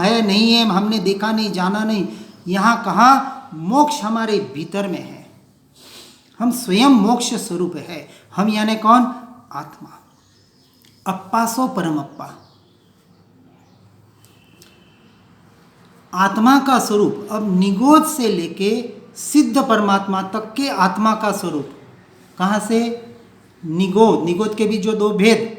है नहीं है, हमने देखा नहीं, जाना नहीं। यहाँ कहा मोक्ष हमारे भीतर में है, हम स्वयं मोक्ष स्वरूप है। हम यानी कौन? आत्मा। अप्पा सो परमप्पा, आत्मा का स्वरूप। अब निगोद से लेके सिद्ध परमात्मा तक के आत्मा का स्वरूप कहाँ से? निगोद के भी जो दो भेद,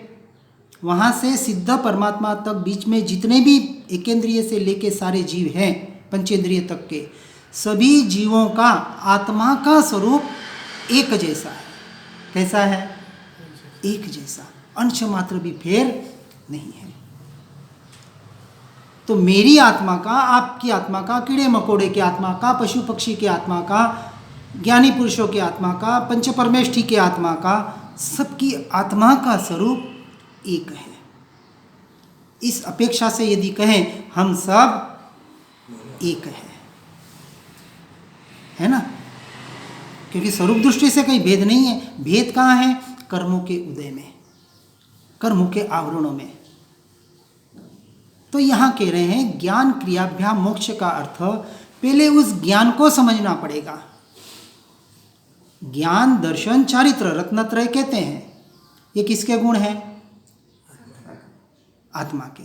वहाँ से सिद्ध परमात्मा तक बीच में जितने भी एकेंद्रिय से लेके सारे जीव हैं पंचेंद्रिय तक के, सभी जीवों का आत्मा का स्वरूप एक जैसा है। कैसा है? एक जैसा, अंश मात्र भी फेर नहीं है। तो मेरी आत्मा का, आपकी आत्मा का, कीड़े मकोड़े की आत्मा का, पशु पक्षी की आत्मा का, ज्ञानी पुरुषों की आत्मा का, पंच परमेष्ठी की आत्मा का, सबकी आत्मा का स्वरूप एक है। इस अपेक्षा से यदि कहें हम सब एक है ना, क्योंकि स्वरूप दृष्टि से कहीं भेद नहीं है। भेद कहाँ है? कर्मों के उदय में, कर्मों के आवरणों में। तो यहाँ कह रहे हैं ज्ञान क्रियाभ्याम मोक्ष का अर्थ, पहले उस ज्ञान को समझना पड़ेगा। ज्ञान, दर्शन, चारित्र, रत्नत्रय कहते हैं। ये किसके गुण हैं? आत्मा के।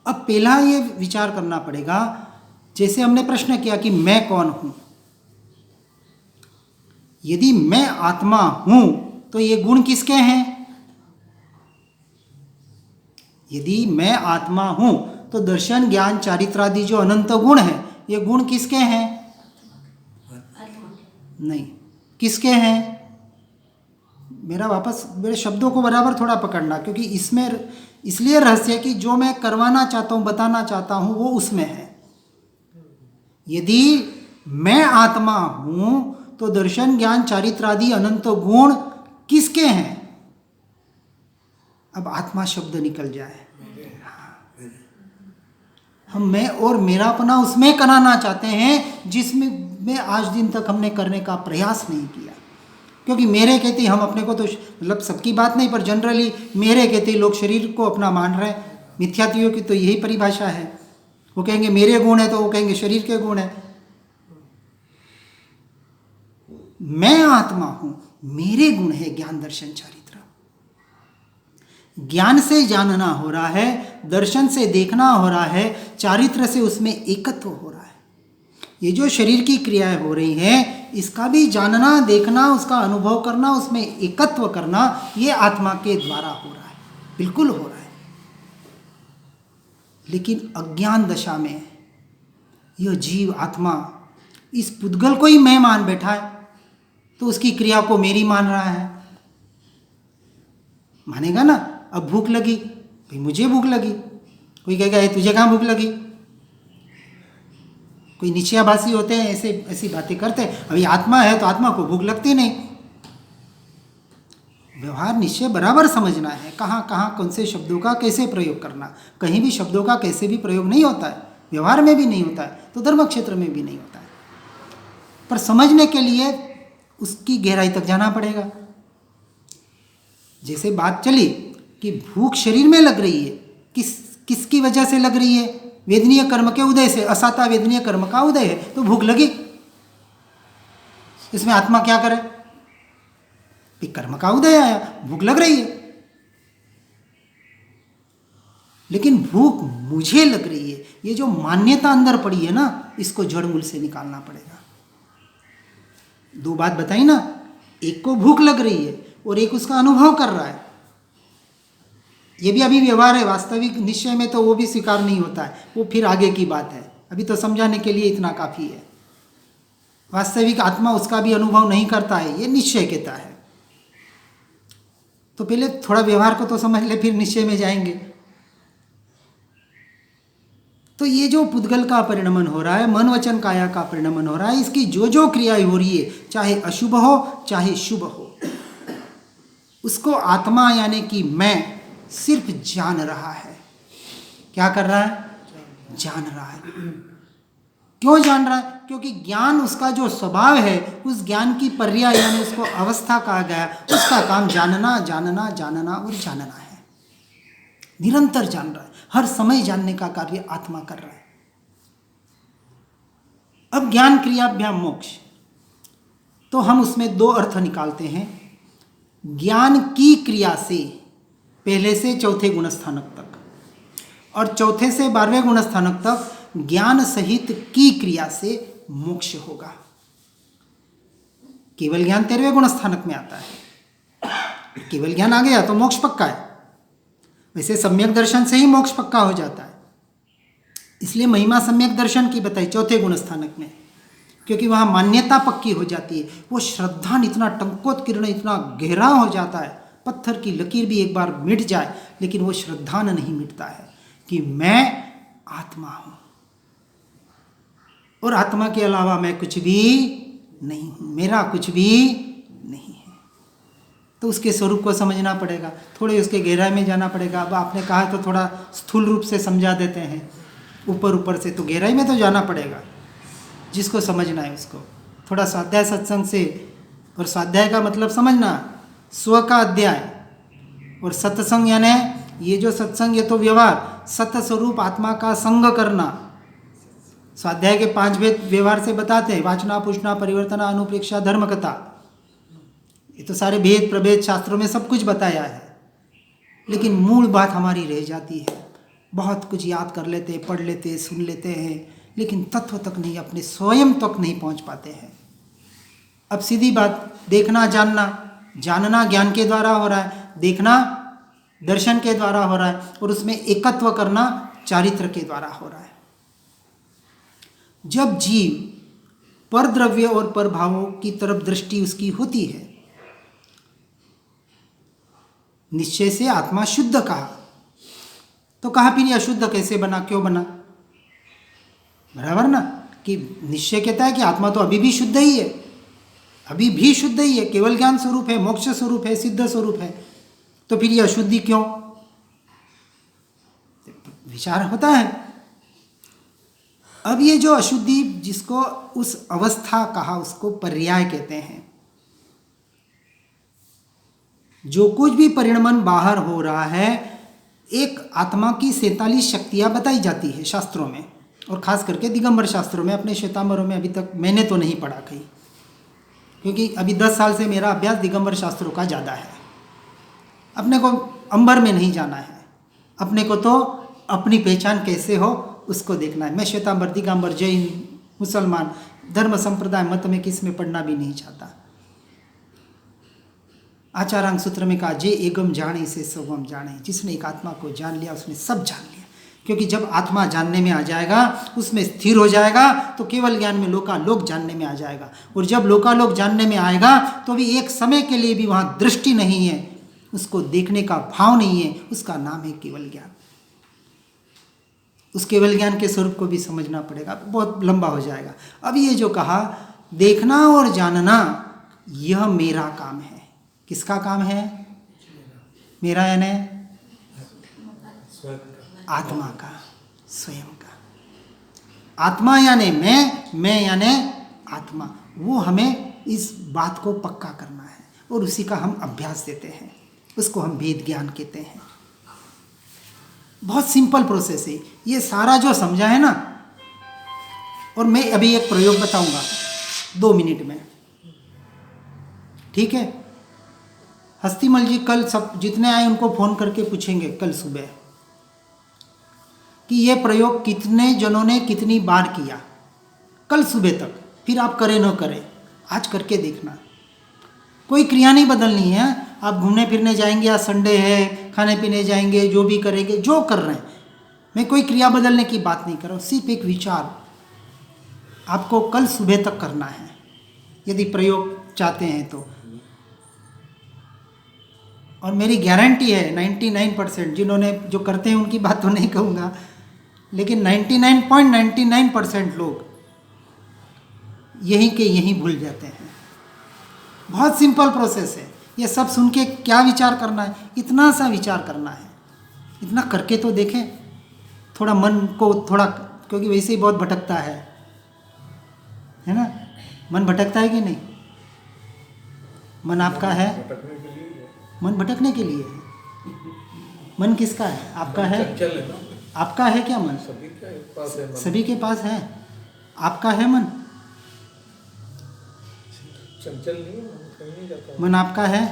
अब पहला ये विचार करना पड़ेगा, जैसे हमने प्रश्न किया कि मैं कौन हूं। यदि मैं आत्मा हूं तो ये गुण किसके हैं? यदि मैं आत्मा हूं तो दर्शन, ज्ञान, चारित्र आदि जो अनंत गुण हैं, ये गुण किसके हैं? नहीं, किसके हैं? मेरे शब्दों को बराबर थोड़ा पकड़ना, क्योंकि इसमें इसलिए रहस्य है कि जो मैं करवाना चाहता हूं, बताना चाहता हूं, वो उसमें है। यदि मैं आत्मा हूं तो दर्शन, ज्ञान, चारित्र आदि अनंत गुण किसके हैं? अब आत्मा शब्द निकल जाए, हम मैं और मेरापना उसमें कराना चाहते हैं जिसमें आज दिन तक हमने करने का प्रयास नहीं किया। क्योंकि मेरे कहते हम अपने को तो, मतलब सबकी बात नहीं, पर जनरली मेरे कहते लोग शरीर को अपना मान रहे हैं। मिथ्यात्वियों की तो यही परिभाषा है। वो कहेंगे मेरे गुण है, तो वो कहेंगे शरीर के गुण है। मैं आत्मा हूं, मेरे गुण है ज्ञान, दर्शन, चारित्र। ज्ञान से जानना हो रहा है, दर्शन से देखना हो रहा है, चारित्र से उसमें एकत्व हो रहा है। ये जो शरीर की क्रियाएं हो रही हैं, इसका भी जानना, देखना, उसका अनुभव करना, उसमें एकत्व करना, ये आत्मा के द्वारा हो रहा है, बिल्कुल हो रहा है। लेकिन अज्ञान दशा में यह जीव आत्मा इस पुद्गल को ही मैं मान बैठा है, तो उसकी क्रिया को मेरी मान रहा है। मानेगा ना? अब भूख लगी, भाई मुझे भूख लगी। कोई कहेगा तुझे कहाँ भूख लगी? कोई निश्चयाभासी होते हैं, ऐसी बातें करते हैं। अभी आत्मा है तो आत्मा को भूख लगती नहीं। व्यवहार निश्चय बराबर समझना है, कहाँ कौन से शब्दों का कैसे प्रयोग करना। कहीं भी शब्दों का कैसे भी प्रयोग नहीं होता है, व्यवहार में भी नहीं होता है, तो धर्म क्षेत्र में भी नहीं होता है। पर समझने के लिए उसकी गहराई तक जाना पड़ेगा। जैसे बात चली कि भूख शरीर में लग रही है, किसकी वजह से लग रही है? वेदनीय कर्म के उदय से। असाता वेदनीय कर्म का उदय है, तो भूख लगी। इसमें आत्मा क्या करे? कर्म का उदय आया, भूख लग रही है। लेकिन भूख मुझे लग रही है, ये जो मान्यता अंदर पड़ी है ना, इसको जड़ मूल से निकालना पड़ेगा। दो बात बताई ना, एक को भूख लग रही है और एक उसका अनुभव कर रहा है। ये भी अभी व्यवहार है, वास्तविक निश्चय में तो वो भी स्वीकार नहीं होता है, वो फिर आगे की बात है। अभी तो समझाने के लिए इतना काफ़ी है। वास्तविक आत्मा उसका भी अनुभव नहीं करता है, ये निश्चय कहता है। तो पहले थोड़ा व्यवहार को तो समझ ले, फिर निश्चय में जाएंगे। तो ये जो पुद्गल का परिणमन हो रहा है, मन वचन काया का परिणमन हो रहा है, इसकी जो जो क्रियाएं हो रही है, चाहे अशुभ हो चाहे शुभ हो, उसको आत्मा यानी कि मैं सिर्फ जान रहा है। क्या कर रहा है? जान रहा है। क्यों जान रहा है? क्योंकि ज्ञान उसका जो स्वभाव है, उस ज्ञान की पर्याय यानी उसको अवस्था कहा गया, उसका काम जानना, जानना, जानना और जानना है। निरंतर जान रहा है, हर समय जानने का कार्य आत्मा कर रहा है। अब ज्ञान क्रियाभ्याम मोक्ष, तो हम उसमें दो अर्थ निकालते हैं। ज्ञान की क्रिया से पहले से चौथे गुणस्थानक तक, और चौथे से 12वें गुणस्थानक तक ज्ञान सहित की क्रिया से मोक्ष होगा। केवल ज्ञान 13वें गुणस्थानक में आता है। केवल ज्ञान आ गया तो मोक्ष पक्का है। वैसे सम्यक दर्शन से ही मोक्ष पक्का हो जाता है, इसलिए महिमा सम्यक दर्शन की बताई चौथे गुणस्थानक में, क्योंकि वहाँ मान्यता पक्की हो जाती है। वो श्रद्धा इतना टंकोत्कीर्ण इतना गहरा हो जाता है, पत्थर की लकीर भी एक बार मिट जाए लेकिन वो श्रद्धा नहीं मिटता है कि मैं आत्मा हूँ और आत्मा के अलावा मैं कुछ भी नहीं हूँ, मेरा कुछ भी नहीं है। तो उसके स्वरूप को समझना पड़ेगा, थोड़े उसके गहराई में जाना पड़ेगा। अब आपने कहा तो थोड़ा स्थूल रूप से समझा देते हैं, ऊपर ऊपर से, तो गहराई में तो जाना पड़ेगा। जिसको समझना है उसको थोड़ा स्वाध्याय सत्संग से, और स्वाध्याय का मतलब समझना स्व का अध्याय, और सत्संग यानी ये जो सत्संग, ये तो व्यवहार, सत्य स्वरूप आत्मा का संग करना। स्वाध्याय के 5 भेद व्यवहार से बताते हैं, वाचना, पुष्णा, परिवर्तना, अनुप्रेक्षा, धर्मकथा। ये तो सारे भेद प्रभेद शास्त्रों में सब कुछ बताया है, लेकिन मूल बात हमारी रह जाती है। बहुत कुछ याद कर लेते, पढ़ लेते, सुन लेते हैं, लेकिन तत्व तक नहीं, अपने स्वयं तक नहीं पहुंच पाते हैं। अब सीधी बात, देखना जानना, जानना ज्ञान के द्वारा हो रहा है, देखना दर्शन के द्वारा हो रहा है, और उसमें एकत्व करना चारित्र के द्वारा हो रहा है। जब जीव पर द्रव्य और पर भावों की तरफ दृष्टि उसकी होती है, निश्चय से आत्मा शुद्ध कहा, तो कहा फिर ये अशुद्ध कैसे बना, क्यों बना? बराबर ना, कि निश्चय कहता है कि आत्मा तो अभी भी शुद्ध ही है, अभी भी शुद्ध ही है, केवल ज्ञान स्वरूप है, मोक्ष स्वरूप है, सिद्ध स्वरूप है, तो फिर ये अशुद्धि क्यों? विचार होता है। अब ये जो अशुद्धि, जिसको उस अवस्था कहा, उसको पर्याय कहते हैं। जो कुछ भी परिणमन बाहर हो रहा है, एक आत्मा की 47 शक्तियां बताई जाती है शास्त्रों में, और खास करके दिगंबर शास्त्रों में। अपने श्वेतांबरों में अभी तक मैंने तो नहीं पढ़ा कहीं, क्योंकि अभी 10 साल से मेरा अभ्यास दिगंबर शास्त्रों का ज़्यादा है। अपने को अंबर में नहीं जाना है, अपने को तो अपनी पहचान कैसे हो उसको देखना है। मैं श्वेतांबर, दिगंबर, जैन, मुसलमान, धर्म संप्रदाय मत में किस में पढ़ना भी नहीं चाहता। आचारांग सूत्र में कहा, जे एगम जाने से सर्वम जाने, जिसने एक आत्मा को जान लिया उसने सब जान लिया। क्योंकि जब आत्मा जानने में आ जाएगा, उसमें स्थिर हो जाएगा, तो केवल ज्ञान में लोकालोक जानने में आ जाएगा। और जब लोकालोक जानने में आएगा तो भी एक समय के लिए भी वहाँ दृष्टि नहीं है, उसको देखने का भाव नहीं है, उसका नाम है केवल ज्ञान। उस केवल ज्ञान के स्वरूप को भी समझना पड़ेगा, बहुत लंबा हो जाएगा। अब ये जो कहा देखना और जानना, यह मेरा काम है। किसका काम है? मेरा यानी आत्मा का, स्वयं का। आत्मा यानी मैं यानी आत्मा। वो हमें इस बात को पक्का करना है, और उसी का हम अभ्यास देते हैं, उसको हम वेद ज्ञान कहते हैं। बहुत सिंपल प्रोसेस है ये सारा जो समझा है ना। और मैं अभी एक प्रयोग बताऊंगा 2 मिनट में, ठीक है? हस्तीमल जी कल सब जितने आए उनको फ़ोन करके पूछेंगे कल सुबह कि ये प्रयोग कितने जनों ने कितनी बार किया, कल सुबह तक। फिर आप करें न करें, आज करके देखना। कोई क्रिया नहीं बदलनी है। आप घूमने फिरने जाएंगे, आज संडे है, खाने पीने जाएंगे, जो भी करेंगे, जो कर रहे हैं, मैं कोई क्रिया बदलने की बात नहीं कर रहा हूँ। सिर्फ एक विचार आपको कल सुबह तक करना है, यदि प्रयोग चाहते हैं तो। और मेरी गारंटी है 99%, जिन्होंने जो करते हैं उनकी बात तो नहीं कहूँगा, लेकिन 99.99% लोग यहीं के यहीं भूल जाते हैं। बहुत सिंपल प्रोसेस है। ये सब सुन के क्या विचार करना है? इतना सा विचार करना है, इतना करके तो देखें। थोड़ा मन को थोड़ा, क्योंकि वैसे ही बहुत भटकता है ना? मन भटकता है कि नहीं? मन आपका है, मन भटकने के लिए है। मन किसका है? आपका है? चंचल है ना, आपका है क्या मन? सभी के पास है मन। सभी के पास है। आपका है मन? चंचल नहीं है मन, कहीं नहीं जाता। मन आपका है?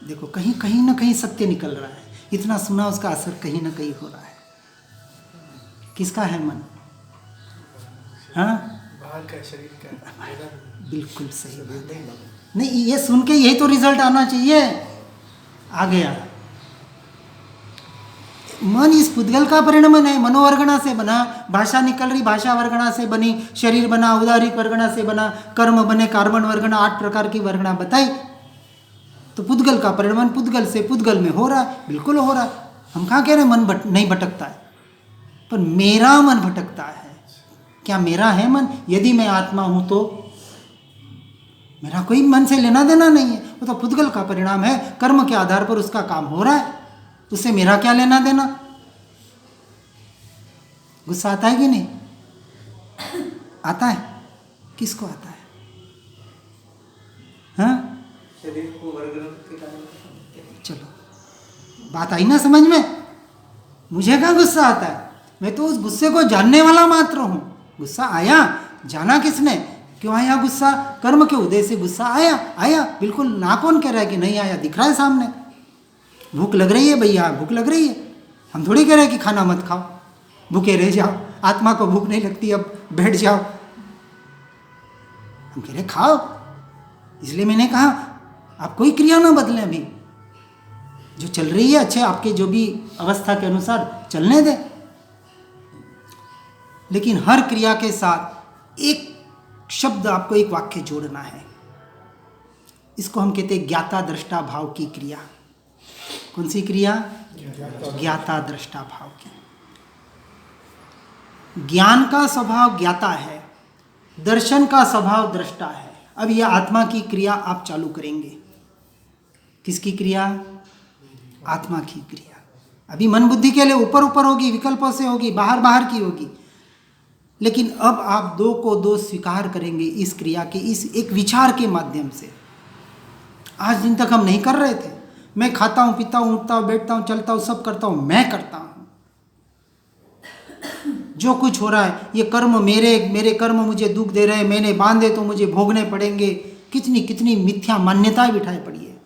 देखो कहीं कहीं ना कहीं सत्य निकल रहा है। इतना सुना, उसका असर कहीं ना कहीं हो रहा है। किसका है मन? हाँ, बाहर का शरीर का मेरा बिल्कुल सही बात है। नहीं मन। नहीं, ये सुन के यही तो रिजल्ट आना चाहिए। आ गया। मन इस पुद्गल का परिणमन है, मनोवर्गणा से बना, भाषा निकल रही भाषा वर्गणा से बनी, शरीर बना उदारिक वर्गणा से बना, कर्म बने कार्बन वर्गणा, 8 प्रकार की वर्गणा बताई। तो पुद्गल का परिणमन पुद्गल से पुद्गल में हो रहा है, बिल्कुल हो रहा है। हम कहाँ कह रहे हैं मन नहीं भटकता है, पर मेरा मन भटकता है। क्या मेरा है मन? यदि मैं आत्मा हूं तो मेरा कोई मन से लेना देना नहीं है, वो तो पुद्गल का परिणाम है। कर्म के आधार पर उसका काम हो रहा है, उससे मेरा क्या लेना देना? गुस्सा आता है कि नहीं? आता है? किसको आता है? हाँ, शरीर को वर्गण के कारण। चलो बात आई ना समझ में? मुझे क्या गुस्सा आता है? मैं तो उस गुस्से को जानने वाला मात्र हूं। गुस्सा आया, जाना किसने? क्यों आया गुस्सा? कर्म के उदय से गुस्सा आया। बिल्कुल ना कौन कह रहा है कि नहीं आया? दिख रहा है सामने। भूख लग रही है भैया, भूख लग रही है। हम थोड़ी कह रहे हैं कि खाना मत खाओ, भूखे रह जाओ। आत्मा को भूख नहीं लगती, अब बैठ जाओ। हम कह रहे खाओ। इसलिए मैंने कहा आप कोई क्रिया ना बदलें, अभी जो चल रही है अच्छे आपके जो भी अवस्था के अनुसार चलने दें। लेकिन हर क्रिया के साथ एक शब्द, आपको एक वाक्य जोड़ना है। इसको हम कहते हैं ज्ञाता दृष्टा भाव की क्रिया। कौन सी क्रिया? ज्ञाता दृष्टा भाव की। ज्ञान का स्वभाव ज्ञाता है, दर्शन का स्वभाव दृष्टा है। अब यह आत्मा की क्रिया आप चालू करेंगे। किसकी क्रिया? आत्मा की क्रिया। अभी मन बुद्धि के लिए ऊपर ऊपर होगी, विकल्पों से होगी, बाहर बाहर की होगी। लेकिन अब आप दो को दो स्वीकार करेंगे इस क्रिया के, इस एक विचार के माध्यम से। आज दिन तक हम नहीं कर रहे थे। मैं खाता हूं, पीता हूं, उठता हूं, बैठता हूं, चलता हूं, सब करता हूं, मैं करता हूं। जो कुछ हो रहा है ये कर्म मेरे कर्म मुझे दुख दे रहे हैं, मैंने बांधे तो मुझे भोगने पड़ेंगे। कितनी कितनी मिथ्या मान्यताएं बिठाई पड़ी है।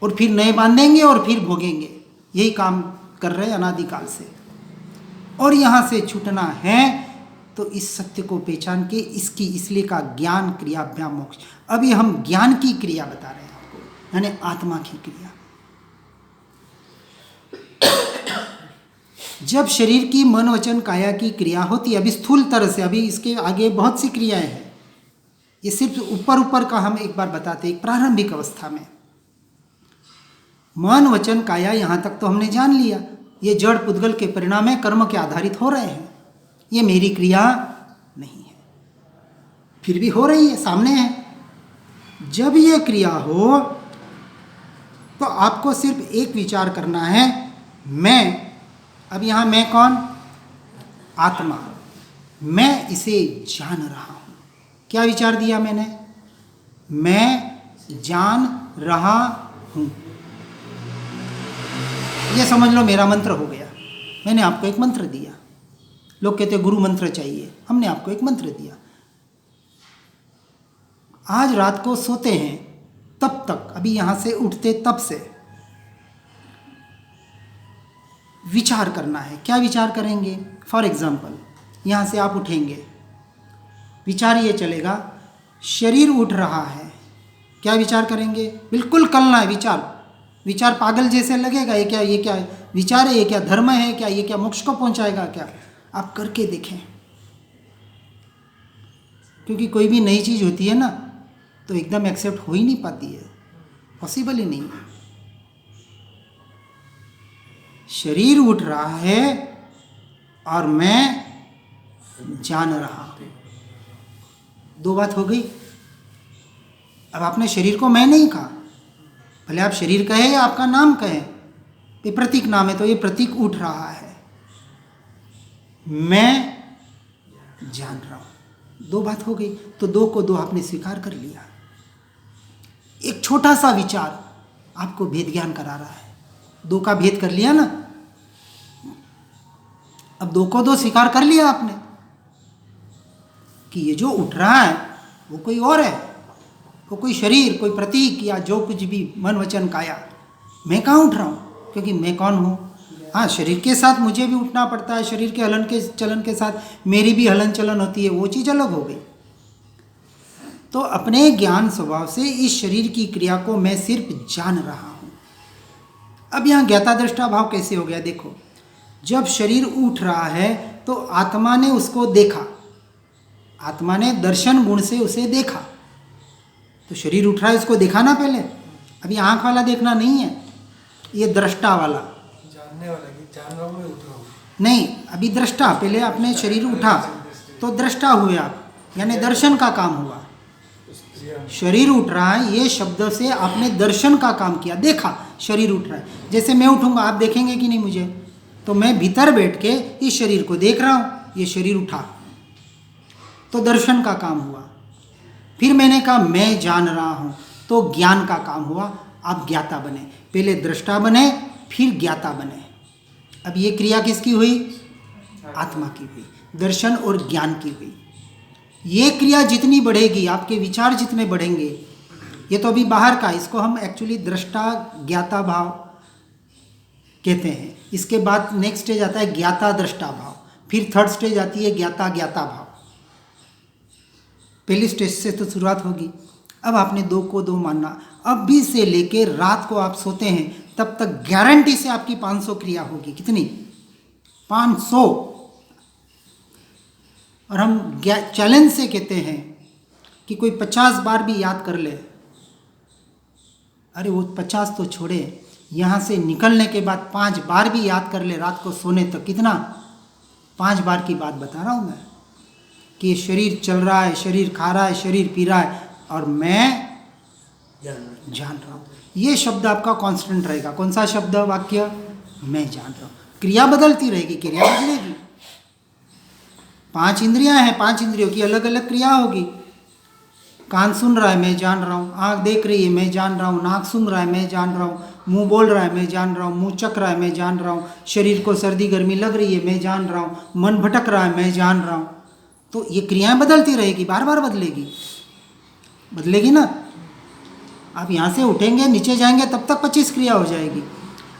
और फिर नए बांधेंगे और फिर भोगेंगे। यही काम कर रहे हैं अनादिकाल से। और यहाँ से छूटना है तो इस सत्य को पहचान के इसकी, इसलिए का ज्ञान क्रियाभ्याम मोक्ष। अभी हम ज्ञान की क्रिया बता रहे हैं आपको, यानी आत्मा की क्रिया। जब शरीर की मन वचन काया की क्रिया होती है, अभी स्थूल तरह से, अभी इसके आगे बहुत सी क्रियाएं हैं। ये सिर्फ ऊपर ऊपर का हम एक बार बताते हैं। एक प्रारंभिक अवस्था में मन वचन काया, यहाँ तक तो हमने जान लिया। ये जड़ पुद्गल के परिणाम है, कर्म के आधारित हो रहे हैं। ये मेरी क्रिया नहीं है, फिर भी हो रही है, सामने है। जब ये क्रिया हो तो आपको सिर्फ एक विचार करना है, मैं। अब यहां मैं कौन? आत्मा। मैं इसे जान रहा हूं। क्या विचार दिया मैंने? मैं जान रहा हूं। ये समझ लो मेरा मंत्र हो गया। मैंने आपको एक मंत्र दिया। लोग कहते हैं गुरु मंत्र चाहिए, हमने आपको एक मंत्र दिया। आज रात को सोते हैं तब तक, अभी यहां से उठते तब से विचार करना है। क्या विचार करेंगे? फॉर एग्जाम्पल, यहां से आप उठेंगे, विचार ये चलेगा शरीर उठ रहा है। क्या विचार करेंगे? बिल्कुल कलना है विचार पागल जैसे लगेगा। ये क्या विचार है? ये क्या धर्म है? क्या ये क्या मोक्ष को पहुंचाएगा? क्या आप करके देखें। क्योंकि कोई भी नई चीज होती है ना तो एकदम एक्सेप्ट हो ही नहीं पाती है, पॉसिबल ही नहीं है। शरीर उठ रहा है और मैं जान रहा हूं। दो बात हो गई। अब आपने शरीर को मैं नहीं कहा, भले आप शरीर कहे या आपका नाम कहे, ये प्रतीक नाम है तो ये प्रतीक उठ रहा है, मैं जान रहा हूं। दो बात हो गई। तो दो को दो आपने स्वीकार कर लिया। एक छोटा सा विचार आपको भेद ज्ञान करा रहा है। दो का भेद कर लिया ना, अब दो को दो स्वीकार कर लिया आपने कि ये जो उठ रहा है वो कोई और है, वो कोई शरीर, कोई प्रतीक या जो कुछ भी मन वचन काया। मैं कहाँ उठ रहा हूँ, क्योंकि मैं कौन हूँ। हाँ, शरीर के साथ मुझे भी उठना पड़ता है, शरीर के हलन के चलन के साथ मेरी भी हलन चलन होती है, वो चीज़ अलग हो गई। तो अपने ज्ञान स्वभाव से इस शरीर की क्रिया को मैं सिर्फ जान रहा हूँ। अब यहाँ ज्ञाता दृष्टा भाव कैसे हो गया, देखो, जब शरीर उठ रहा है तो आत्मा ने उसको देखा, आत्मा ने दर्शन गुण से उसे देखा। तो शरीर उठ रहा है, उसको देखा ना पहले। अभी आँख वाला देखना नहीं है, ये दृष्टा वाला, जानने वाला कि जान रहा हूँ मैं, उठ रहा हूँ नहीं, अभी दृष्टा। पहले आपने शरीर उठा तो दृष्टा हुए आप, यानी दर्शन का काम हुआ। उस क्रिया में। शरीर उठ रहा है, ये शब्द से आपने दर्शन का काम किया, देखा शरीर उठ रहा है। जैसे मैं उठूंगा, आप देखेंगे कि नहीं मुझे, तो मैं भीतर बैठ के इस शरीर को देख रहा हूँ, ये शरीर उठा, तो दर्शन का काम हुआ। फिर मैंने कहा मैं जान रहा हूँ, तो ज्ञान का काम हुआ, आप ज्ञाता बने। पहले दृष्टा बने, फिर ज्ञाता बने। अब ये क्रिया किसकी हुई, आत्मा की हुई, दर्शन और ज्ञान की हुई। ये क्रिया जितनी बढ़ेगी, आपके विचार जितने बढ़ेंगे, ये तो अभी बाहर का, इसको हम एक्चुअली दृष्टा ज्ञाता भाव कहते हैं। इसके बाद नेक्स्ट स्टेज आता है ज्ञाता दृष्टा भाव, फिर थर्ड स्टेज आती है ज्ञाता ज्ञाता भाव। पहली स्टेज से तो शुरुआत होगी। अब आपने दो को दो मानना, अब भी से लेके रात को आप सोते हैं तब तक गारंटी से आपकी 500 क्रिया होगी। कितनी, 500। और हम चैलेंज से कहते हैं कि कोई 50 बार भी याद कर ले, अरे वो 50 तो छोड़े, यहाँ से निकलने के बाद 5 बार भी याद कर ले रात को सोने तक, कितना, 5 बार की बात बता रहा हूँ मैं, कि ये शरीर चल रहा है, शरीर खा रहा है, शरीर पी रहा है, और मैं जान रहा हूँ। ये शब्द आपका कांस्टेंट रहेगा। कौन सा शब्द, वाक्य, मैं जान रहा हूँ। क्रिया बदलती रहेगी, क्रिया बदलेगी। 5 इंद्रियां हैं, 5 इंद्रियों की अलग अलग क्रिया होगी। कान सुन रहा है, मैं जान रहा हूँ। आँख देख रही है, मैं जान रहा हूँ। नाक सूंघ रहा है, मैं जान रहा हूँ। मुंह बोल रहा है, मैं जान रहा हूँ। मुंह चख रहा है, मैं जान रहा हूँ। शरीर को सर्दी गर्मी लग रही है, मैं जान रहा हूँ। मन भटक रहा है, मैं जान रहा हूँ। तो ये क्रियाएं बदलती रहेगी, बार बार बदलेगी, बदलेगी ना। आप यहाँ से उठेंगे, नीचे जाएंगे, तब तक 25 क्रिया हो जाएगी।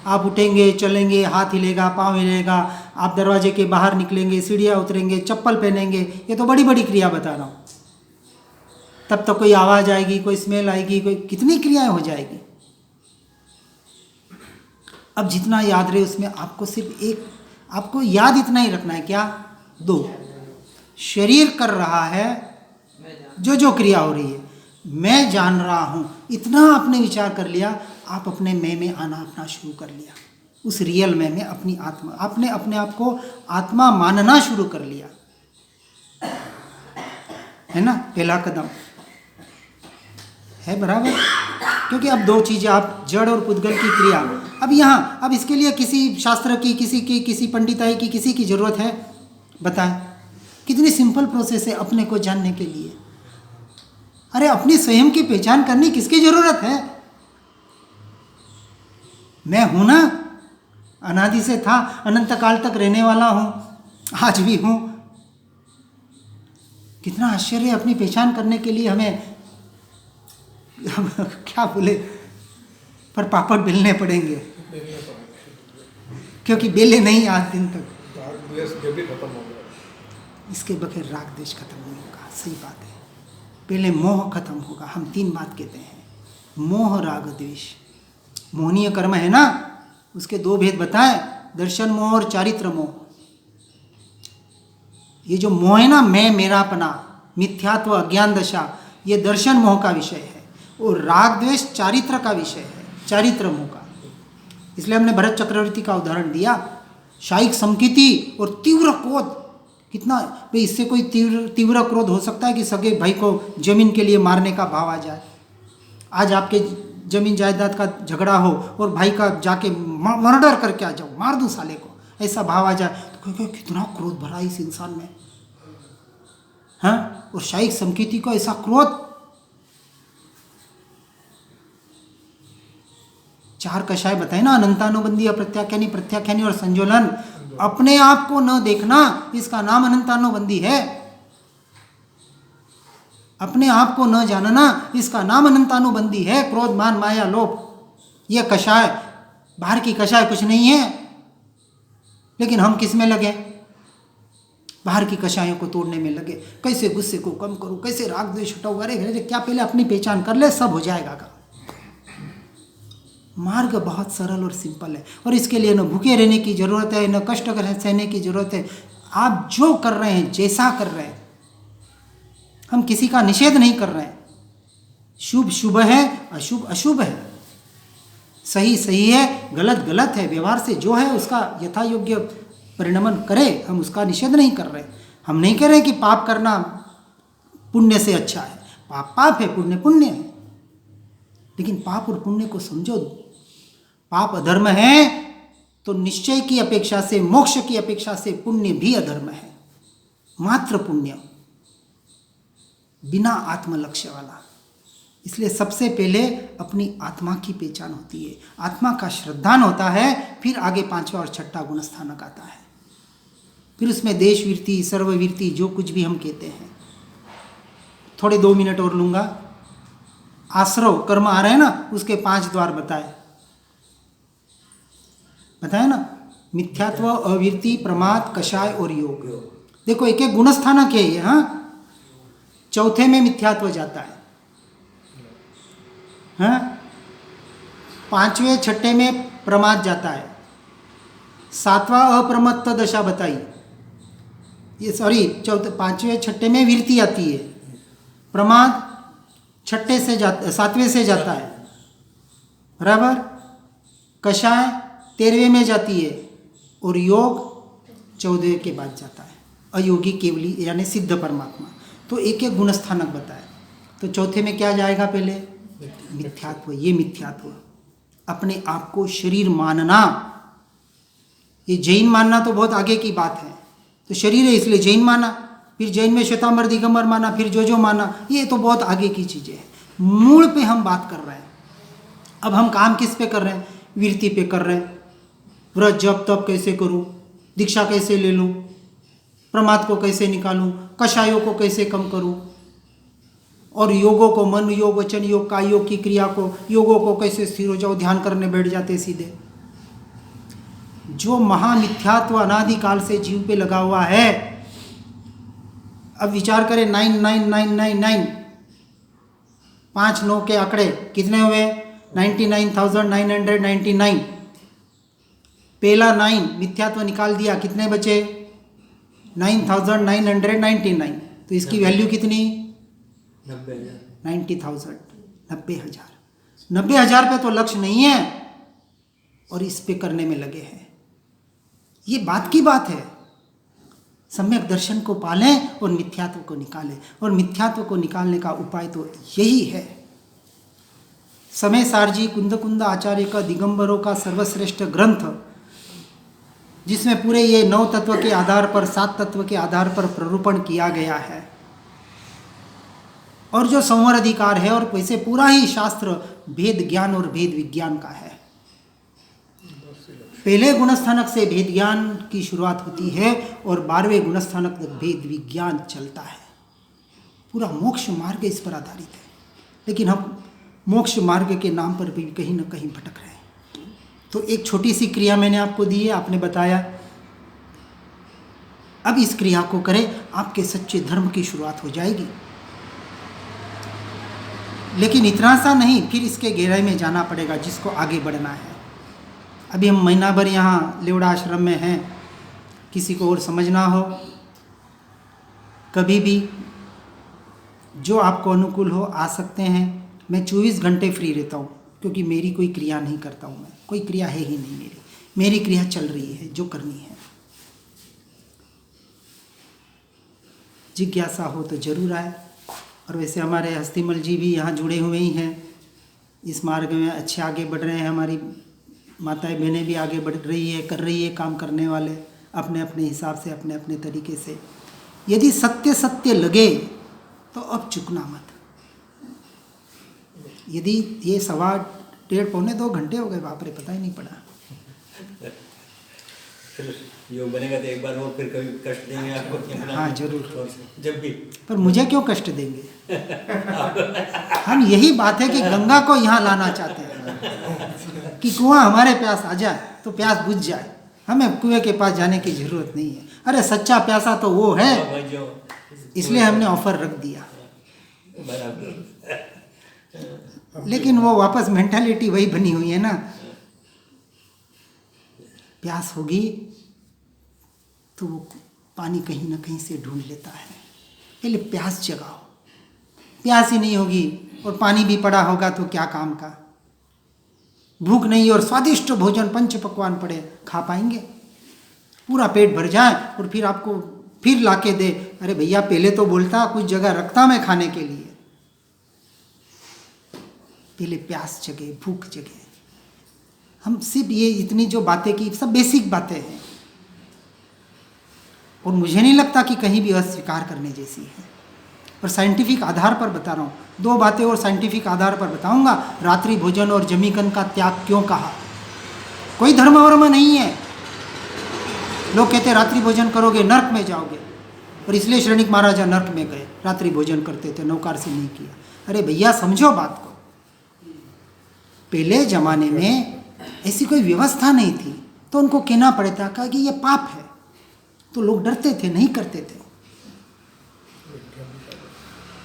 आप उठेंगे, चलेंगे, हाथ हिलेगा, पाँव हिलेगा, आप दरवाजे के बाहर निकलेंगे, सीढ़ियाँ उतरेंगे, चप्पल पहनेंगे, ये तो बड़ी बड़ी क्रिया बता रहा हूँ। तब तक कोई आवाज़ आएगी, कोई स्मेल आएगी, कोई कितनी क्रियाएं हो जाएगी। अब जितना याद रहे उसमें आपको सिर्फ एक, आपको याद इतना ही रखना है, क्या, 2। शरीर कर रहा है जो जो क्रिया हो रही है, मैं जान रहा हूँ, इतना आपने विचार कर लिया, आप अपने मैं में आना अपना शुरू कर लिया। उस रियल मैं में अपनी आत्मा, आपने अपने आप को आत्मा मानना शुरू कर लिया, है ना। पहला कदम है, बराबर। क्योंकि अब 2 चीज़ें, आप जड़ और पुद्गल की क्रिया, अब यहाँ, अब इसके लिए किसी शास्त्र की, किसी पंडिताई की, किसी की ज़रूरत है, बताएं। कितनी सिंपल प्रोसेस है अपने को जानने के लिए। अरे अपनी स्वयं की पहचान करनी किसकी ज़रूरत है। मैं हूं ना, अनादि से था, अनंत काल तक रहने वाला हूं, आज भी हूं। कितना आश्चर्य है, अपनी पहचान करने के लिए हमें क्या बोले, पर पापड़ बेलने पड़ेंगे, क्योंकि बेले नहीं आज दिन तक। राग द्वेष जब भी खत्म हो गया, इसके बगैर राग देश खत्म नहीं होगा। सही बात है, पहले मोह खत्म होगा। हम 3 बात कहते हैं, मोह, राग, द्वेष। मोहनीय कर्म है ना, उसके 2 भेद बताएं, दर्शन मोह और चारित्र मोह। ये जो मोह है ना, मैं मेरापना, मिथ्यात्व, अज्ञान दशा, ये दर्शन मोह का विषय है, और राग द्वेष चारित्र का विषय है, चारित्र मोह का। इसलिए हमने भरत चक्रवर्ती का उदाहरण दिया, शायिक संकिति और तीव्र क्रोध। कितना भाई, इससे कोई तीव्र क्रोध हो सकता है कि सगे भाई को जमीन के लिए मारने का भाव आ जाए। आज आपके जमीन जायदाद का झगड़ा हो और भाई का जाके मर्डर करके आ जाओ, मार दूं साले को, ऐसा भाव आ जाए तो कितना क्रोध भरा इस इंसान में, हाँ। और शायिक संकिति को ऐसा क्रोध, 4 कषाय बताए ना, अनंतानुबंधी, अप्रत्याख्यानी, प्रत्याख्यानी और संजोलन। अपने आप को न देखना, इसका नाम अनंतानुबंधी है। अपने आप को न जानना, इसका नाम अनंतानुबंधी है। क्रोध, मान, माया, लोभ, यह कषाय, बाहर की कषाय कुछ नहीं है। लेकिन हम किस में लगे? बाहर की कषायों को तोड़ने में लगे। कैसे गुस्से को कम करूं, कैसे राग द्वेष हटाऊं। अरे क्या, पहले अपनी पहचान कर ले, सब हो जाएगा का। मार्ग बहुत सरल और सिंपल है, और इसके लिए न भूखे रहने की जरूरत है, न कष्ट सहने की जरूरत है। आप जो कर रहे हैं, जैसा कर रहे हैं, हम किसी का निषेध नहीं कर रहे हैं। शुभ शुभ है, अशुभ अशुभ है, सही सही है, गलत गलत है। व्यवहार से जो है उसका यथा योग्य परिणमन करे, हम उसका निषेध नहीं कर रहे। हम नहीं कह रहे कि पाप करना पुण्य से अच्छा है। पाप पाप है, पुण्य पुण्य है। लेकिन पाप और पुण्य को समझो। पाप अधर्म है तो निश्चय की अपेक्षा से, मोक्ष की अपेक्षा से पुण्य भी अधर्म है। मात्र पुण्य, बिना आत्मलक्ष्य वाला। इसलिए सबसे पहले अपनी आत्मा की पहचान होती है, आत्मा का श्रद्धान होता है, फिर आगे 5वां और 6ठा गुण स्थानक आता है। फिर उसमें देशवीरति, सर्ववीरति, जो कुछ भी हम कहते हैं। थोड़े 2 मिनट और लूंगा। आश्रव कर्म आ रहे हैं ना, उसके 5 द्वार बताए ना, मिथ्यात्व, अवीरति, प्रमाद, कषाय और योग। देखो एक एक गुण स्थानक है ये। हाँ, चौथे में मिथ्यात्व जाता है, हाँ, 5वें 6ठे में प्रमाद जाता है, 7वां अप्रमत्त दशा बताई, ये सॉरी 5वें 6ठे में वीरति आती है, प्रमाद 7वें से जाता है, बराबर। कषाय 13वें में जाती है, और योग 14वें के बाद जाता है, अयोगी केवली यानी सिद्ध परमात्मा। तो एक एक गुण स्थानक बताया। तो चौथे में क्या जाएगा? पहले मिथ्यात्व। ये मिथ्यात्व, अपने आप को शरीर मानना। ये जैन मानना तो बहुत आगे की बात है। तो शरीर है इसलिए जैन माना, फिर जैन में श्वेतांबर दिगंबर माना, फिर जो माना, ये तो बहुत आगे की चीज़ें हैं। मूल पे हम बात कर रहे हैं। अब हम काम किस पे कर रहे हैं? वीरति पे कर रहे हैं। व्रत जप तप कैसे करूं, दीक्षा कैसे ले लूं, प्रमाद को कैसे निकालूं, कषायों को कैसे कम करूं, और योगों को, मन योग, वचन योग, काय योग की क्रिया को, योगों को कैसे स्थिर हो जाओ, ध्यान करने बैठ जाते सीधे। जो महामिथ्यात्व अनादिकाल से जीव पे लगा हुआ है। अब विचार करें, 99999, 5 9 के आंकड़े कितने हुए? 99,999। पहला 9 मिथ्यात्व निकाल दिया, कितने बचे? 9,999। तो इसकी वैल्यू कितनी? 90,000, 90,000। 90,000 पे तो लक्ष्य नहीं है, और इस पे करने में लगे हैं। ये बात की बात है। सम्यक दर्शन को पालें और मिथ्यात्व को निकालें, और मिथ्यात्व को निकालने का उपाय तो यही है। समय सारजी कुंद आचार्य का दिगंबरों का सर्वश्रेष्ठ ग्रंथ, जिसमें पूरे ये 9 तत्व के आधार पर, 7 तत्व के आधार पर प्ररूपण किया गया है, और जो संवर अधिकार है, और वैसे पूरा ही शास्त्र भेद ज्ञान और भेद विज्ञान का है। पहले गुणस्थानक से भेद ज्ञान की शुरुआत होती है, और 12वें गुणस्थानक तक भेद विज्ञान चलता है। पूरा मोक्ष मार्ग इस पर आधारित है। लेकिन हम मोक्ष मार्ग के नाम पर भी कहीं ना कहीं भटक रहे हैं। तो एक छोटी सी क्रिया मैंने आपको दी है, आपने बताया। अब इस क्रिया को करें, आपके सच्चे धर्म की शुरुआत हो जाएगी। लेकिन इतना सा नहीं, फिर इसके गहराई में जाना पड़ेगा, जिसको आगे बढ़ना है। अभी हम महीना भर यहाँ लेवड़ा आश्रम में हैं। किसी को और समझना हो, कभी भी जो आपको अनुकूल हो आ सकते हैं। मैं 24 घंटे फ्री रहता हूँ, क्योंकि मेरी कोई क्रिया नहीं करता हूँ। मैं कोई क्रिया है ही नहीं मेरी क्रिया चल रही है जो करनी है। जिज्ञासा हो तो जरूर आए। और वैसे हमारे हस्तीमल जी भी यहाँ जुड़े हुए ही हैं, इस मार्ग में अच्छे आगे बढ़ रहे हैं। हमारी माताएं बहनें भी आगे बढ़ रही है, कर रही है, काम करने वाले अपने अपने हिसाब से, अपने अपने तरीके से। यदि सत्य सत्य लगे तो अब चुकना मत। यदि ये 1.5 1.5-2 घंटे हो गए, बाप रे, पता ही नहीं पड़ा। फिर योग बनेगा तो एक बार और फिर कभी कष्ट देंगे आपको कि हाँ, जरूर। जब भी। पर मुझे क्यों कष्ट देंगे? हम यही बात है कि गंगा को यहाँ लाना चाहते हैं कि कुआं हमारे प्यास आ जाए तो प्यास बुझ जाए, हमें कुएं के पास जाने की जरूरत नहीं है। अरे सच्चा प्यासा तो वो है, इसलिए हमने ऑफर रख दिया। लेकिन वो वापस मेंटालिटी वही बनी हुई है ना, प्यास होगी तो वो पानी कहीं ना कहीं से ढूंढ लेता है। पहले प्यास जगाओ, प्यास ही नहीं होगी और पानी भी पड़ा होगा तो क्या काम का। भूख नहीं और स्वादिष्ट भोजन पंच पकवान पड़े, खा पाएंगे? पूरा पेट भर जाए और फिर आपको फिर लाके दे, अरे भैया पहले तो बोलता, कुछ जगह रखता मैं खाने के लिए। पहले प्यास जगे, भूख जगे। हम सिर्फ ये इतनी जो बातें की, सब बेसिक बातें हैं और मुझे नहीं लगता कि कहीं भी अस्वीकार करने जैसी है। और साइंटिफिक आधार पर बता रहा हूँ, 2 बातें और साइंटिफिक आधार पर बताऊंगा। रात्रि भोजन और जमीकन का त्याग क्यों कहा? कोई धर्म वर्म नहीं है। लोग कहते रात्रि भोजन करोगे नर्क में जाओगे, और इसलिए श्रेणिक महाराजा नर्क में गए, रात्रि भोजन करते थे, नौकार से नहीं किया। अरे भैया समझो बात को, पहले जमाने में ऐसी कोई व्यवस्था नहीं थी तो उनको कहना पड़ता था कि ये पाप है, तो लोग डरते थे, नहीं करते थे,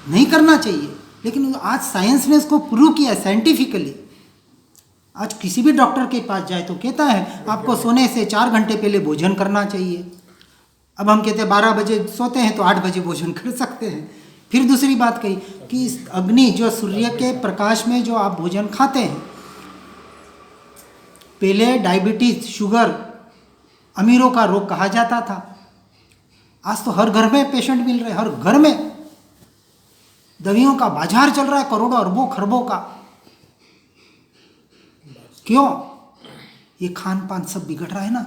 नहीं करना चाहिए। लेकिन आज साइंस ने इसको प्रूव किया साइंटिफिकली। आज किसी भी डॉक्टर के पास जाए तो कहता है आपको सोने से 4 घंटे पहले भोजन करना चाहिए। अब हम कहते हैं 12 बजे सोते हैं तो 8 बजे भोजन कर सकते हैं। फिर दूसरी बात कही कि अग्नि, जो सूर्य के प्रकाश में जो आप भोजन खाते हैं, पहले डायबिटीज, शुगर अमीरों का रोग कहा जाता था। आज तो हर घर में पेशेंट मिल रहे हैं, हर घर में दवाइयों का बाजार चल रहा है, करोड़ों अरबों खरबों का। क्यों? ये खान पान सब बिगड़ रहा है ना,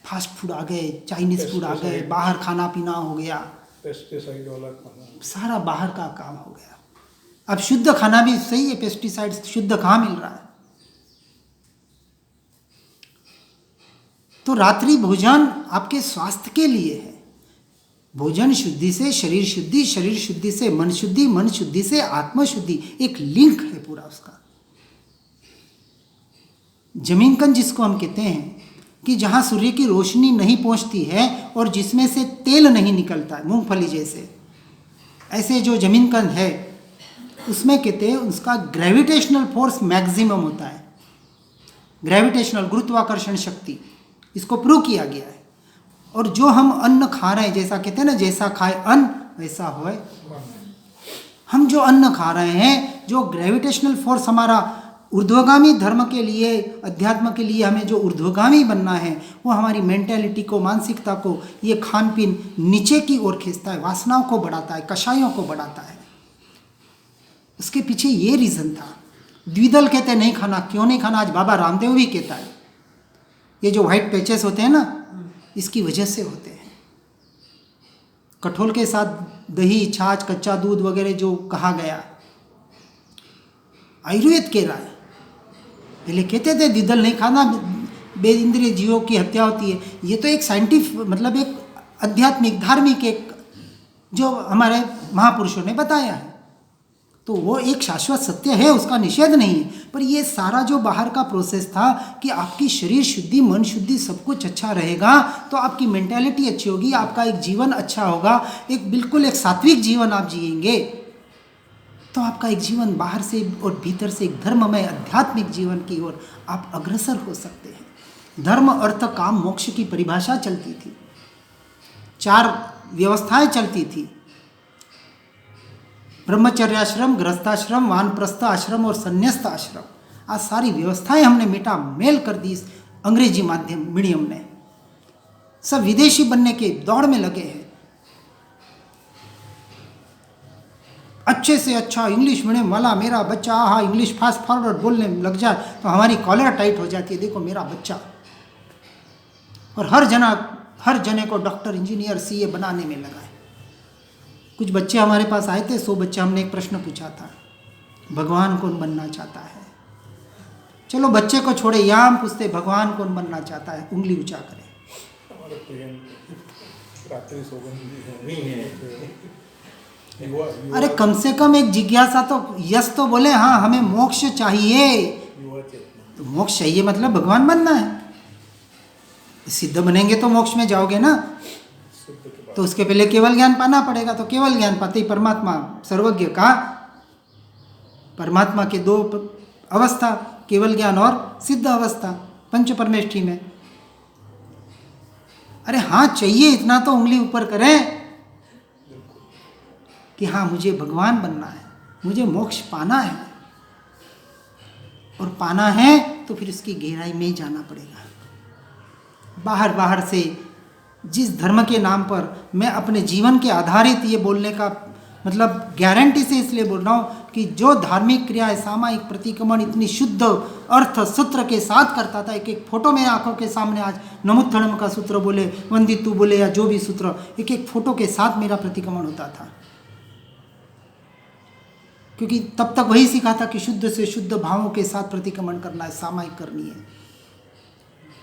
फास्ट फूड आ गए, चाइनीज फूड आ गए, बाहर खाना पीना हो गया, पेस्टिसाइड वाला खाना, सारा बाहर का काम हो गया। अब शुद्ध खाना भी सही है, पेस्टिसाइड शुद्ध कहाँ मिल रहा है? तो रात्रि भोजन आपके स्वास्थ्य के लिए है। भोजन शुद्धि से शरीर शुद्धि, शरीर शुद्धि से मन शुद्धि, मन शुद्धि से आत्म शुद्धि, एक लिंक है पूरा उसका। जमीनकन जिसको हम कहते हैं कि जहाँ सूर्य की रोशनी नहीं पहुँचती है और जिसमें से तेल नहीं निकलता है, मूंगफली जैसे, ऐसे जो जमीनकन है उसमें कहते हैं उसका ग्रेविटेशनल फोर्स मैक्सिमम होता है। ग्रेविटेशनल, गुरुत्वाकर्षण शक्ति, इसको प्रूव किया गया है। और जो हम अन्न खा रहे हैं, जैसा कहते हैं ना, जैसा खाए अन्न वैसा होए। हम जो अन्न खा रहे हैं, जो ग्रेविटेशनल फोर्स हमारा ऊर्ध्वगामी धर्म के लिए, अध्यात्म के लिए हमें जो ऊर्ध्वगामी बनना है, वो हमारी मेंटेलिटी को, मानसिकता को, ये खान पीन नीचे की ओर खींचता है, वासनाओं को बढ़ाता है, कषायों को बढ़ाता है। उसके पीछे ये रीज़न था। द्विदल कहते हैं नहीं खाना, क्यों नहीं खाना? आज बाबा रामदेव भी कहता है ये जो व्हाइट पैचेस होते हैं ना, इसकी वजह से होते हैं। कठोल के साथ दही, छाछ, कच्चा दूध वगैरह जो कहा गया, आयुर्वेद कह रहा है। पहले कहते थे द्विदल नहीं खाना, बेइंद्रिय जीवों की हत्या होती है। ये तो एक साइंटिफिक, मतलब एक आध्यात्मिक, धार्मिक, एक जो हमारे महापुरुषों ने बताया है, तो वो एक शाश्वत सत्य है, उसका निषेध नहीं है। पर ये सारा जो बाहर का प्रोसेस था कि आपकी शरीर शुद्धि, मन शुद्धि, सब कुछ अच्छा रहेगा तो आपकी मेंटालिटी अच्छी होगी, आपका एक जीवन अच्छा होगा, एक बिल्कुल एक सात्विक जीवन आप जिएंगे, तो आपका एक जीवन बाहर से और भीतर से एक धर्ममय आध्यात्मिक जीवन की ओर आप अग्रसर हो सकते हैं। धर्म, अर्थ, काम, मोक्ष की परिभाषा चलती थी, 4 व्यवस्थाएं चलती थी, ब्रह्मचर्याश्रम, गृहस्थाश्रम, वानप्रस्थ आश्रम और संन्यास्त आश्रम। आज सारी व्यवस्थाएं हमने मिटा मेल कर दी इस अंग्रेजी माध्यम मीडियम ने। सब विदेशी बनने के दौड़ में लगे हैं। अच्छे से अच्छा इंग्लिश मीडियम वाला मेरा बच्चा, हाँ इंग्लिश फास्ट फॉरवर्ड बोलने लग जाए तो हमारी कॉलर टाइट हो जाती है, देखो मेरा बच्चा। और हर जने को डॉक्टर, इंजीनियर, सीए बनाने में लगा है। कुछ बच्चे हमारे पास आए थे, 100 बच्चे, हमने एक प्रश्न पूछा था, भगवान कौन बनना चाहता है? चलो बच्चे को छोड़े, यहाँ हम पूछते भगवान कौन बनना चाहता है, उंगली ऊंचा करे। हमारे प्रियन रात्रि सौगंधी नहीं है। युवा अरे कम से कम एक जिज्ञासा तो, यस तो बोले हाँ हमें मोक्ष चाहिए। युवा चेतना तो मोक्ष चाहिए मतलब भगवान बनना है। सिद्ध बनेंगे तो मोक्ष में जाओगे ना, सिद्ध के बाद तो उसके पहले केवल ज्ञान पाना पड़ेगा। तो केवल ज्ञान पाते ही परमात्मा सर्वज्ञ का, परमात्मा के दो अवस्था, केवल ज्ञान और सिद्ध अवस्था, पंच परमेष्ठी में। अरे हाँ चाहिए, इतना तो उंगली ऊपर करें कि हाँ मुझे भगवान बनना है, मुझे मोक्ष पाना है। और पाना है तो फिर उसकी गहराई में जाना पड़ेगा। बाहर बाहर से जिस धर्म के नाम पर मैं अपने जीवन के आधारित ये बोलने का मतलब गारंटी से इसलिए बोल रहा हूँ कि जो धार्मिक क्रियाएं सामायिक प्रतिक्रमण इतनी शुद्ध अर्थ सूत्र के साथ करता था, एक एक फोटो मेरे आंखों के सामने आज नमुत्थनम का सूत्र बोले, वंदितु बोले या जो भी सूत्र, एक एक फोटो के साथ मेरा प्रतिक्रमण होता था। क्योंकि तब तक वही सीखा था कि शुद्ध से शुद्ध भावों के साथ प्रतिक्रमण करना है, सामायिक करनी है।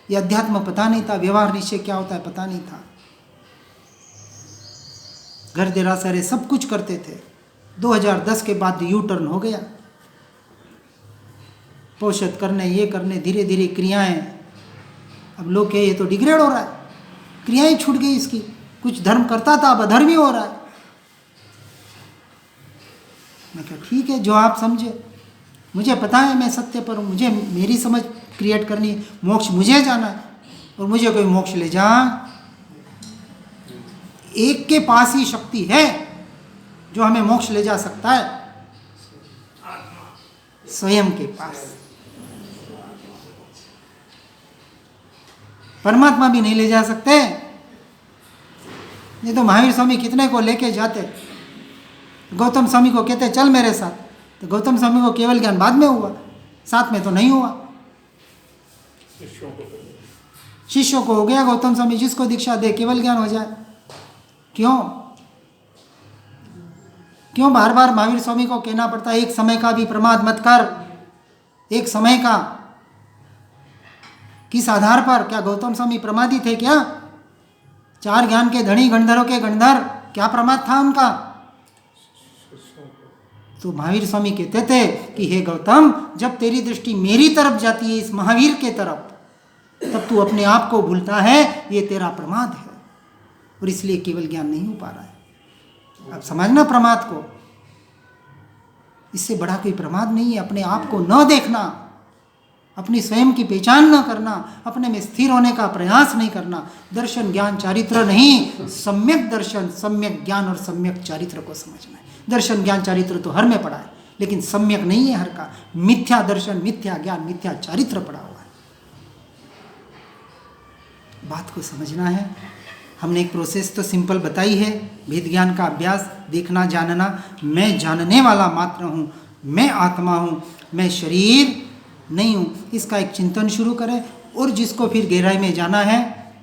ये अध्यात्म पता नहीं था, व्यवहार निश्चय क्या होता है पता नहीं था। घर देरासरे सब कुछ करते थे। 2010 के बाद यू टर्न हो गया, पोषद करने, ये करने, धीरे धीरे क्रियाएं। अब लोग कहे ये तो डिग्रेड हो रहा है, क्रियाएं छूट गई इसकी। कुछ धर्म करता था अब अधर्मी हो रहा है। मैं कहा ठीक है जो आप समझे, मुझे पता है मैं सत्य पर हूँ, मुझे मेरी समझ क्रिएट करनी है, मोक्ष मुझे जाना है। और मुझे कोई मोक्ष ले जा, एक के पास ही शक्ति है जो हमें मोक्ष ले जा सकता है, स्वयं के पास। परमात्मा भी नहीं ले जा सकते। नहीं तो महावीर स्वामी कितने को लेके जाते। गौतम स्वामी को कहते चल मेरे साथ, तो गौतम स्वामी को केवल ज्ञान बाद में हुआ, साथ में तो नहीं हुआ। शिष्यों को हो गया गौतम स्वामी जिसको दीक्षा दे केवल ज्ञान हो जाए। क्यों बार बार महावीर स्वामी को कहना पड़ता है एक समय का भी प्रमाद मत कर, एक समय का। किस आधार पर? क्या गौतम स्वामी प्रमादी थे क्या? 4 ज्ञान के धनी गणधरों के गणधर, क्या प्रमाद था उनका? तो महावीर स्वामी कहते थे कि हे गौतम, जब तेरी दृष्टि मेरी तरफ जाती है, इस महावीर के तरफ, तब तू अपने आप को भूलता है, ये तेरा प्रमाद है और इसलिए केवल ज्ञान नहीं हो पा रहा है। अब समझना प्रमाद को, इससे बड़ा कोई प्रमाद नहीं है। अपने आप को न देखना, अपनी स्वयं की पहचान न करना, अपने में स्थिर होने का प्रयास नहीं करना। दर्शन ज्ञान चारित्र नहीं, सम्यक दर्शन, सम्यक ज्ञान और सम्यक चारित्र को समझना है। दर्शन ज्ञान चारित्र तो हर में पड़ा है, लेकिन सम्यक नहीं है हर का। मिथ्या दर्शन, मिथ्या ज्ञान, मिथ्या चारित्र पड़ा हुआ है। बात को समझना है। हमने एक प्रोसेस तो सिंपल बताई है, भेद ज्ञान का अभ्यास, देखना जानना। मैं जानने वाला मात्र हूँ, मैं आत्मा हूँ, मैं शरीर नहीं हूँ, इसका एक चिंतन शुरू करें। और जिसको फिर गहराई में जाना है,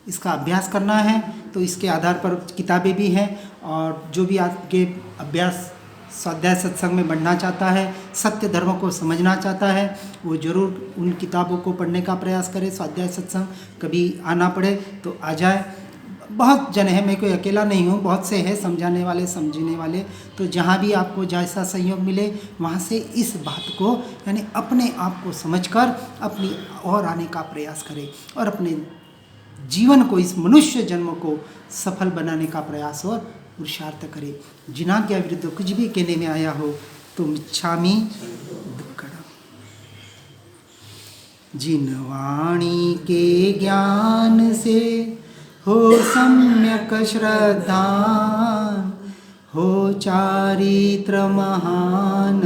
इसका अभ्यास करना है, तो इसके आधार पर किताबें भी हैं। और जो भी आपके अभ्यास स्वाध्याय सत्संग में बढ़ना चाहता है, सत्य धर्म को समझना चाहता है, वो ज़रूर उन किताबों को पढ़ने का प्रयास करे। स्वाध्याय सत्संग कभी आना पड़े तो आ जाए। बहुत जन है, मैं कोई अकेला नहीं हूँ, बहुत से हैं समझाने वाले, समझने वाले। तो जहाँ भी आपको जैसा सहयोग मिले वहाँ से इस बात को, यानी अपने आप को समझकर अपनी और आने का प्रयास करें और अपने जीवन को, इस मनुष्य जन्म को सफल बनाने का प्रयास और पुरुषार्थ करे। जिनाज्ञा विरुद्ध कुछ भी कहने में आया हो तो मिच्छामि दुक्कडम। जिन वाणी के ज्ञान से हो सम्यक श्रद्धा, हो चारित्र महान,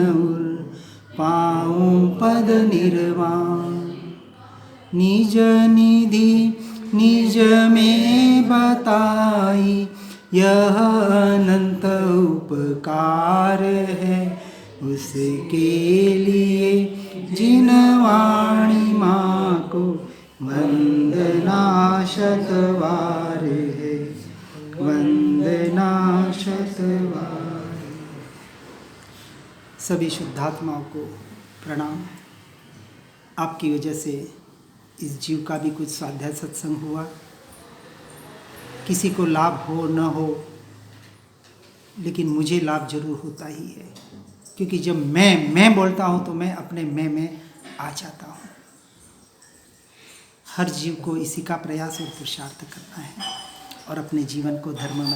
पाऊं पद निर्वाण। निज निधि निज में बताई, यह अनंत उपकार है, उसके लिए जिन वाणी माँ को वंदना शतवार है, वंदना शतवार। सभी शुद्धात्माओं को प्रणाम। आपकी वजह से इस जीव का भी कुछ स्वाध्याय सत्संग हुआ। किसी को लाभ हो न हो, लेकिन मुझे लाभ जरूर होता ही है, क्योंकि जब मैं बोलता हूँ तो मैं अपने मैं में आ जाता हूँ। हर जीव को इसी का प्रयास और पुरुषार्थ करना है और अपने जीवन को धर्ममय